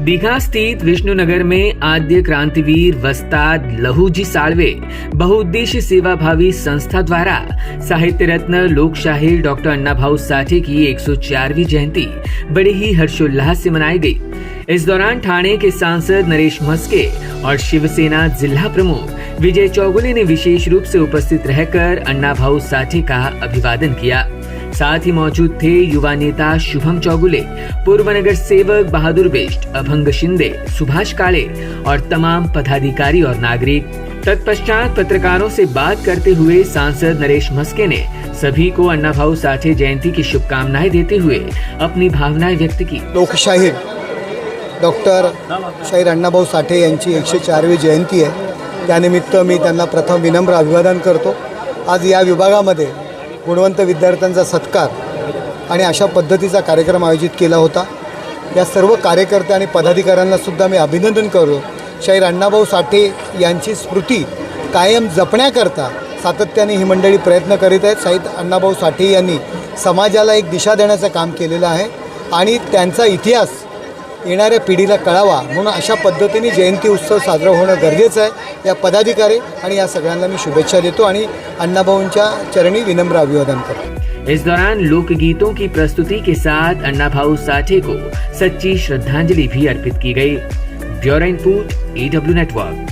दीघा स्थित विष्णुनगर में आद्य क्रांतिवीर वस्ताद लहूजी साळवे बहुउद्देश्य सेवाभावी संस्था द्वारा साहित्य रत्न लोकशाहीर डॉक्टर अन्नाभाऊ साठे की 104वीं जयंती बड़े ही हर्षोल्लास से मनाई गई। इस दौरान ठाणे के सांसद नरेश मस्के और शिवसेना जिला प्रमुख विजय चौगुले ने विशेष रूप से उपस्थित रहकर अन्नाभाऊ साठे का अभिवादन किया। साथ ही मौजूद थे युवा नेता शुभम चौगुले, पूर्व नगर सेवक बहादुर बिष्ट, अभंग शिंदे, सुभाष काले और तमाम पदाधिकारी और नागरिक। तत्पश्चात पत्रकारों से बात करते हुए सांसद नरेश मस्के ने सभी को अन्नाभाऊ साठे जयंती की शुभकामनाएं देते हुए अपनी भावनाएं व्यक्त की। लोकशाहीर डॉक्टर शाहीर अण्णाभाऊ साठे यांची 104वी जयंती आहे। त्यानिमित्त मी त्यांना प्रथम विनम्र अभिवादन करतो। आज या विभागामध्ये गुणवंत विद्यार्थ्यांचा सत्कार आणि अशा पद्धतीचा कार्यक्रम आयोजित केला होता। या सर्व कार्यकर्ते आणि पदाधिकाऱ्यांना सुद्धा मी अभिनंदन करतो। शाहीर अण्णाभाऊ साठे यांची स्मृती कायम जपण्याकरता सातत्याने ही मंडळी प्रयत्न करीत आहेत। शाहीर अण्णाभाऊ साठे यांनी समाजाला एक दिशा देण्याचं काम केलेलं आहे आणि त्यांचा इतिहास येणाऱ्या पिढीला कळावा म्हणून अशा पद्धतीने जयंती उत्सव साजरा होणं गरजेचं आहे। या पदाधिकारी आणि या सगळ्यांना मी शुभेच्छा देतो आणि अण्णाभाऊंच्या चरणी विनम्र अभिवादन करतो। इस दौरान लोकगीतों की प्रस्तुति के साथ अन्नाभाऊ साठे को सच्ची श्रद्धांजलि भी अर्पित की गई। Bureau report EW network.